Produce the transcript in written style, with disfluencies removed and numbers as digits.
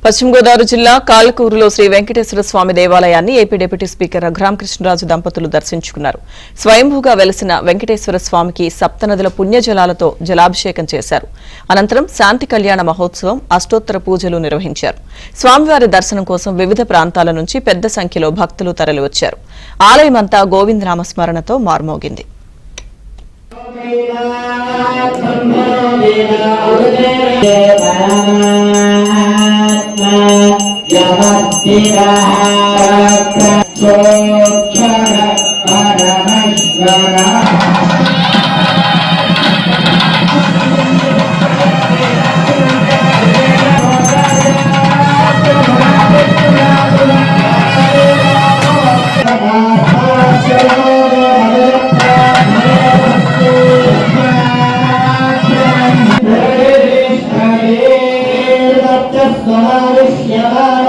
పశ్చిమ గోదావరి జిల్లా కాళ్లకూరులో శ్రీ వెంకటేశ్వర స్వామి దేవాలయాన్ని ఏపీ డిప్యూటీ స్పీకర్ రఘురామకృష్ణరాజు దంపతులు దర్శించుకున్నారు. స్వయంభూగా వెలసిన వెంకటేశ్వర స్వామికి సప్తనదుల పుణ్యజలాలతో జలాభిషేకం చేశారు. అనంతరం శాంతి కళ్యాణ మహోత్సవం, అష్టోత్తర పూజలు నిర్వహించారు. స్వామివారి దర్శనం కోసం వివిధ ప్రాంతాల నుంచి పెద్ద సంఖ్యలో భక్తులు తరలివచ్చారు. ఆలయమంతా గోవిందనామస్మరణతో మార్మోగింది. Swami